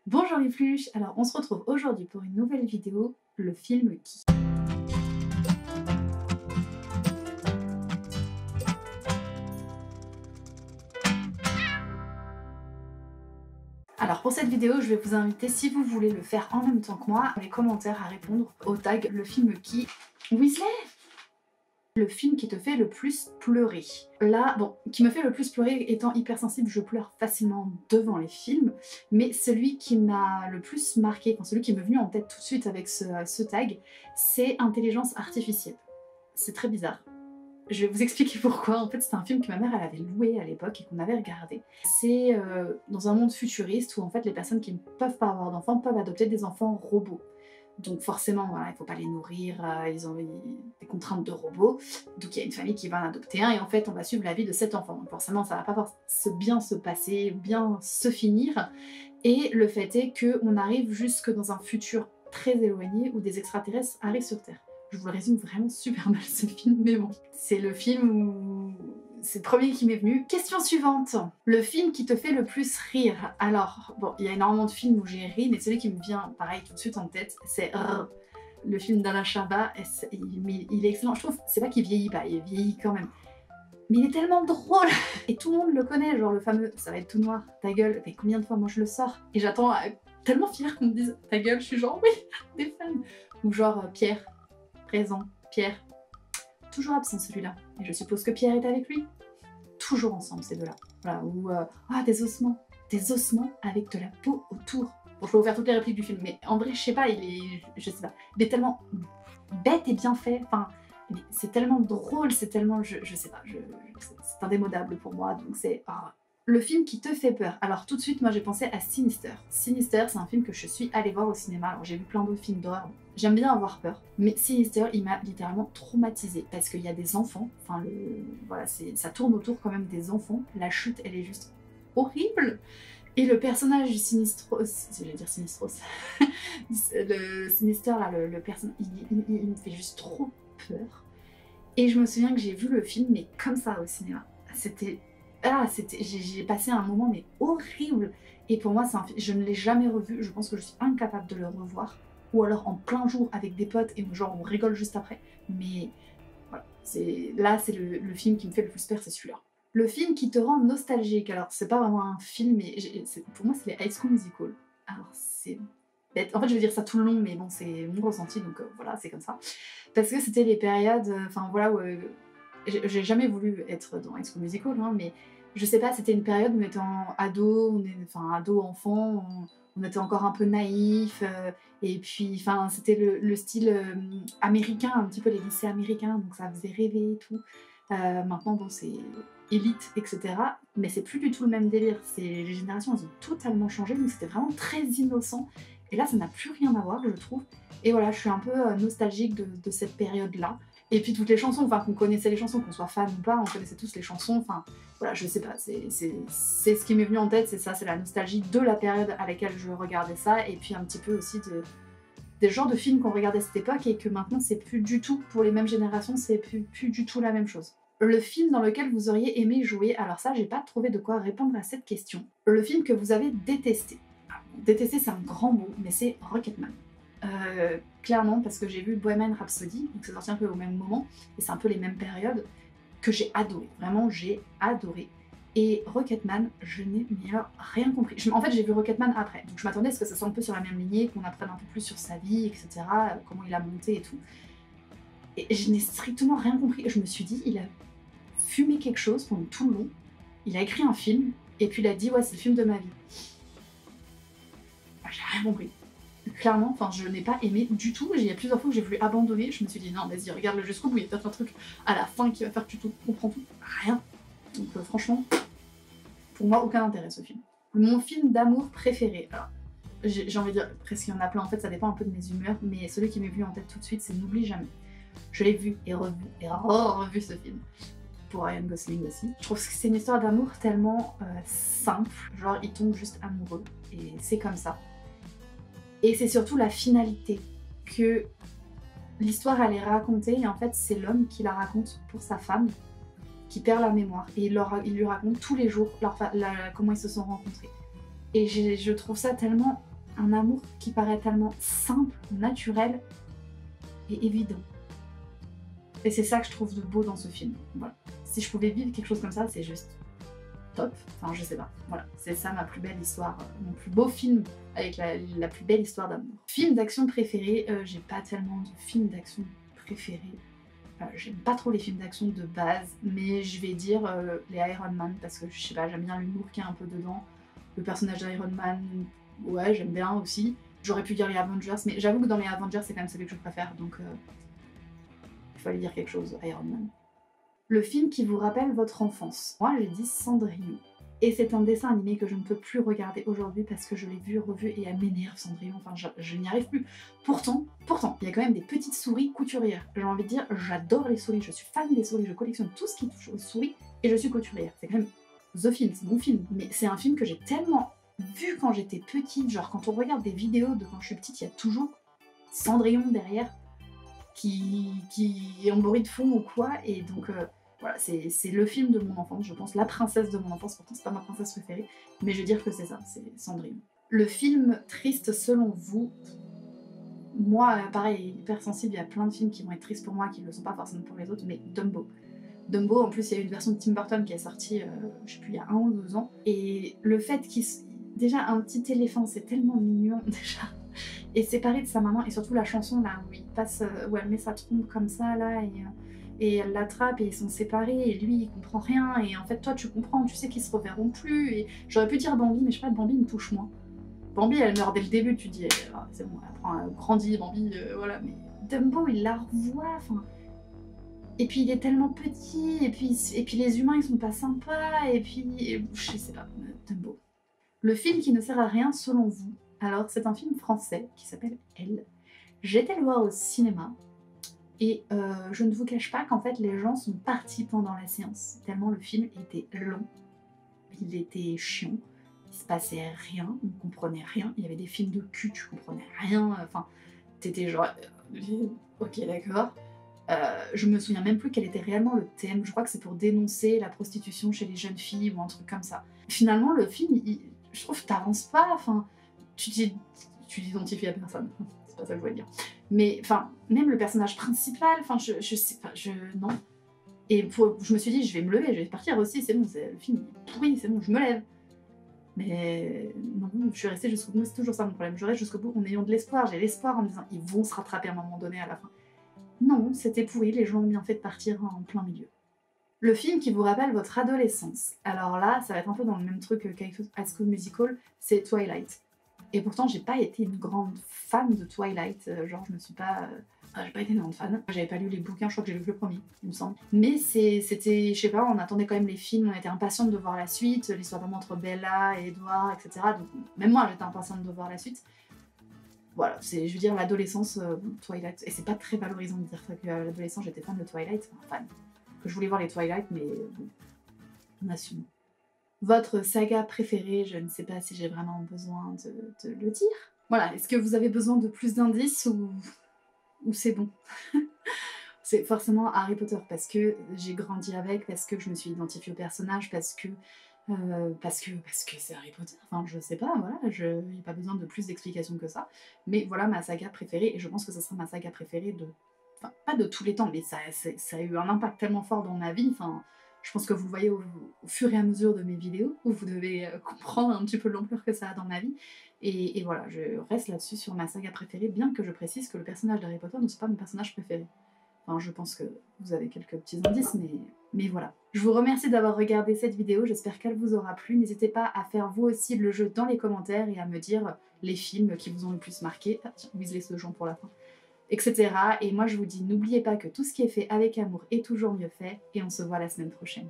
Bonjour les pluches, alors on se retrouve aujourd'hui pour une nouvelle vidéo, le film Qui. Alors pour cette vidéo, je vais vous inviter, si vous voulez le faire en même temps que moi, dans les commentaires à répondre au tag le film Qui. Weasley, le film qui te fait le plus pleurer. Là, bon, qui me fait le plus pleurer, étant hypersensible, je pleure facilement devant les films, mais celui qui m'a le plus marqué, enfin celui qui m'est venu en tête tout de suite avec ce tag, c'est Intelligence artificielle. C'est très bizarre. Je vais vous expliquer pourquoi. En fait, c'est un film que ma mère elle avait loué à l'époque et qu'on avait regardé. C'est dans un monde futuriste où en fait les personnes qui ne peuvent pas avoir d'enfants peuvent adopter des enfants robots. Donc forcément, voilà, il ne faut pas les nourrir, ils ont des contraintes de robots. Donc il y a une famille qui va en adopter un et en fait on va suivre la vie de cet enfant. Donc forcément ça va pas bien se passer, bien se finir. Et le fait est qu'on arrive jusque dans un futur très éloigné où des extraterrestres arrivent sur Terre. Je vous le résume vraiment super mal ce film, mais bon. C'est le film où... C'est le premier qui m'est venu. Question suivante. Le film qui te fait le plus rire. Alors, bon, il y a énormément de films où j'ai ri, mais celui qui me vient, pareil, tout de suite en tête, c'est le film d'Alain Chabat. Il est excellent. Je trouve, c'est pas qu'il vieillit pas, il vieillit quand même. Mais il est tellement drôle. Et tout le monde le connaît, genre le fameux « ça va être tout noir, ta gueule ». Mais combien de fois moi je le sors? Et j'attends tellement fière qu'on me dise « ta gueule », je suis genre « oui, des fans ». Ou genre Pierre, présent, Pierre. Toujours absent celui-là. Et je suppose que Pierre est avec lui. Toujours ensemble ces deux-là. Voilà, ou des ossements. Des ossements avec de la peau autour. Bon, je peux vous faire toutes les répliques du film, mais en vrai, je sais pas, je sais pas. Il est tellement bête et bien fait. Enfin, c'est tellement drôle, c'est tellement... Je sais pas, c'est indémodable pour moi, donc c'est... Le film qui te fait peur. Alors tout de suite, moi j'ai pensé à Sinister. Sinister, c'est un film que je suis allée voir au cinéma. Alors j'ai vu plein d'autres films d'horreur. J'aime bien avoir peur, mais Sinister, il m'a littéralement traumatisée parce qu'il y a des enfants. Enfin, voilà, ça tourne autour quand même des enfants. La chute, elle est juste horrible. Et le personnage du Sinistros, j'allais dire Sinistros, le Sinister là, le personnage, il me fait juste trop peur. Et je me souviens que j'ai vu le film, mais comme ça au cinéma. J'ai passé un moment mais horrible. Et pour moi, c'est un film, je ne l'ai jamais revu. Je pense que je suis incapable de le revoir. Ou alors en plein jour avec des potes et genre on rigole juste après. Mais voilà, c'est le film qui me fait le plus peur, c'est celui-là. Le film qui te rend nostalgique. Alors c'est pas vraiment un film, mais pour moi c'est les High School Musical. Alors c'est bête. En fait je vais dire ça tout le long, mais bon c'est mon ressenti, donc voilà, c'est comme ça. Parce que c'était les périodes, enfin voilà, où j'ai jamais voulu être dans High School Musical, hein, mais je sais pas, c'était une période où on était en ado, enfin ado, enfant, on était encore un peu naïfs, et puis enfin c'était le style américain, un petit peu les lycées américains, donc ça faisait rêver et tout. Maintenant bon c'est élite, etc. Mais c'est plus du tout le même délire, les générations elles ont totalement changé, donc c'était vraiment très innocent. Et là ça n'a plus rien à voir je trouve. Et voilà, je suis un peu nostalgique de cette période-là. Et puis toutes les chansons, enfin qu'on connaissait les chansons, qu'on soit fan ou pas, on connaissait tous les chansons, enfin voilà, je sais pas, c'est ce qui m'est venu en tête, c'est ça, c'est la nostalgie de la période à laquelle je regardais ça, et puis un petit peu aussi des genres de films qu'on regardait à cette époque et que maintenant c'est plus du tout, pour les mêmes générations, c'est plus du tout la même chose. Le film dans lequel vous auriez aimé jouer, alors ça j'ai pas trouvé de quoi répondre à cette question. Le film que vous avez détesté. Alors, détester c'est un grand mot, mais c'est Rocketman. Clairement parce que j'ai vu Bohemian Rhapsody, donc c'est sorti un peu au même moment, et c'est un peu les mêmes périodes, que j'ai adoré, vraiment j'ai adoré. Et Rocketman, je n'ai rien compris. En fait j'ai vu Rocketman après, donc je m'attendais à ce que ça soit un peu sur la même lignée, qu'on apprenne un peu plus sur sa vie, etc., comment il a monté et tout. Et je n'ai strictement rien compris, je me suis dit, il a fumé quelque chose pendant tout le long, il a écrit un film, et puis il a dit ouais c'est le film de ma vie. J'ai rien compris. Clairement, enfin je n'ai pas aimé du tout, il y a plusieurs fois que j'ai voulu abandonner, je me suis dit non vas-y regarde-le jusqu'au bout, il y a peut-être un truc à la fin qui va faire que tu comprends tout, rien. Donc franchement, pour moi aucun intérêt ce film. Mon film d'amour préféré, alors j'ai envie de dire presque il y en a plein, en fait ça dépend un peu de mes humeurs, mais celui qui m'est venu en tête tout de suite c'est N'oublie jamais. Je l'ai vu et revu et revu ce film. Pour Ryan Gosling aussi. Je trouve que c'est une histoire d'amour tellement simple, genre ils tombent juste amoureux et c'est comme ça. Et c'est surtout la finalité, que l'histoire elle est racontée et en fait c'est l'homme qui la raconte pour sa femme, qui perd la mémoire. Et il lui raconte tous les jours comment ils se sont rencontrés. Et je trouve ça tellement un amour qui paraît tellement simple, naturel et évident. Et c'est ça que je trouve de beau dans ce film. Voilà. Si je pouvais vivre quelque chose comme ça, c'est juste top. Enfin, je sais pas. Voilà, c'est ça ma plus belle histoire, mon plus beau film avec la plus belle histoire d'amour. Film d'action préféré, j'ai pas tellement de films d'action préférés. J'aime pas trop les films d'action de base, mais je vais dire les Iron Man parce que je sais pas, j'aime bien l'humour qu'il y a un peu dedans. Le personnage d'Iron Man, ouais, j'aime bien aussi. J'aurais pu dire les Avengers, mais j'avoue que dans les Avengers, c'est quand même celui que je préfère, donc il fallait dire quelque chose, Iron Man. Le film qui vous rappelle votre enfance. Moi, j'ai dit Cendrillon. Et c'est un dessin animé que je ne peux plus regarder aujourd'hui parce que je l'ai vu, revu et elle m'énerve Cendrillon, enfin je n'y arrive plus. Pourtant, il y a quand même des petites souris couturières. J'ai envie de dire, j'adore les souris, je suis fan des souris, je collectionne tout ce qui touche aux souris et je suis couturière. C'est quand même The Film, c'est mon film. Mais c'est un film que j'ai tellement vu quand j'étais petite, genre quand on regarde des vidéos de quand je suis petite, il y a toujours Cendrillon derrière qui est en bruit de fond ou quoi, et donc voilà, c'est le film de mon enfance, je pense, la princesse de mon enfance, pourtant c'est pas ma princesse préférée, mais je veux dire que c'est ça, c'est Cendrillon. Le film triste selon vous, moi pareil, hyper sensible, il y a plein de films qui vont être tristes pour moi, qui ne le sont pas forcément pour les autres, mais Dumbo. Dumbo, en plus il y a eu une version de Tim Burton qui est sortie, je sais plus, il y a 1 ou 2 ans, et le fait qu'il... Déjà un petit éléphant, c'est tellement mignon déjà. Et séparé de sa maman, et surtout la chanson là où il passe, où elle met sa trompe comme ça là, et elle l'attrape et ils sont séparés, et lui il comprend rien, et en fait toi tu comprends, tu sais qu'ils se reverront plus, et j'aurais pu dire Bambi, mais je sais pas, Bambi me touche moins. Bambi elle meurt dès le début, tu dis ah, c'est bon, elle grandit Bambi, voilà, mais Dumbo il la revoit, enfin... Et puis il est tellement petit, et puis les humains ils sont pas sympas, et puis... je sais pas, Dumbo. Le film qui ne sert à rien selon vous. Alors, c'est un film français qui s'appelle Elle. J'étais le voir au cinéma et je ne vous cache pas qu'en fait les gens sont partis pendant la séance tellement le film était long, il était chiant, il se passait rien, on comprenait rien, il y avait des films de cul, tu comprenais rien, enfin t'étais genre ok d'accord. Je me souviens même plus quel était réellement le thème, je crois que c'est pour dénoncer la prostitution chez les jeunes filles ou un truc comme ça. Finalement le film, je trouve que t'avances pas, enfin tu t'identifies à personne, c'est pas ça que je voulais dire. Mais enfin, même le personnage principal, enfin je sais pas, non. Et je me suis dit, je vais me lever, je vais partir aussi, c'est bon, le film est pourri, c'est bon, je me lève. Mais non, je suis restée jusqu'au bout, c'est toujours ça mon problème, je reste jusqu'au bout en ayant de l'espoir, j'ai l'espoir en me disant, ils vont se rattraper à un moment donné à la fin. Non, c'était pourri, les gens ont bien fait de partir en plein milieu. Le film qui vous rappelle votre adolescence. Alors là, ça va être un peu dans le même truc qu'High School Musical, c'est Twilight. Et pourtant, j'ai pas été une grande fan de Twilight, genre je me suis pas... j'ai pas été une grande fan. J'avais pas lu les bouquins, je crois que j'ai lu que le premier, il me semble. Mais c'était, je sais pas, on attendait quand même les films, on était impatiente de voir la suite, l'histoire d'amour entre Bella et Edward, etc. Donc même moi, j'étais impatiente de voir la suite. Voilà, c'est, je veux dire, l'adolescence, Twilight. Et c'est pas très valorisant de dire ça qu'à l'adolescence, j'étais fan de Twilight, enfin fan. Que je voulais voir les Twilight, mais bon, on assume. Votre saga préférée, je ne sais pas si j'ai vraiment besoin de le dire. Voilà, est-ce que vous avez besoin de plus d'indices ou c'est bon? C'est forcément Harry Potter, parce que j'ai grandi avec, parce que je me suis identifiée au personnage, parce que c'est Harry Potter, enfin je sais pas, voilà, il n'y a pas besoin de plus d'explications que ça. Mais voilà ma saga préférée, et je pense que ce sera ma saga préférée de... Enfin, pas de tous les temps, mais ça a eu un impact tellement fort dans ma vie, enfin... Je pense que vous le voyez au fur et à mesure de mes vidéos, où vous devez comprendre un petit peu l'ampleur que ça a dans ma vie. Et voilà, je reste là-dessus sur ma saga préférée, bien que je précise que le personnage d'Harry Potter ne soit pas mon personnage préféré. Enfin, je pense que vous avez quelques petits indices, mais voilà. Je vous remercie d'avoir regardé cette vidéo, j'espère qu'elle vous aura plu. N'hésitez pas à faire vous aussi le jeu dans les commentaires et à me dire les films qui vous ont le plus marqué. Ah tiens, Weasley ce genre pour la fin. Etc. Et moi je vous dis, n'oubliez pas que tout ce qui est fait avec amour est toujours mieux fait, et on se voit la semaine prochaine.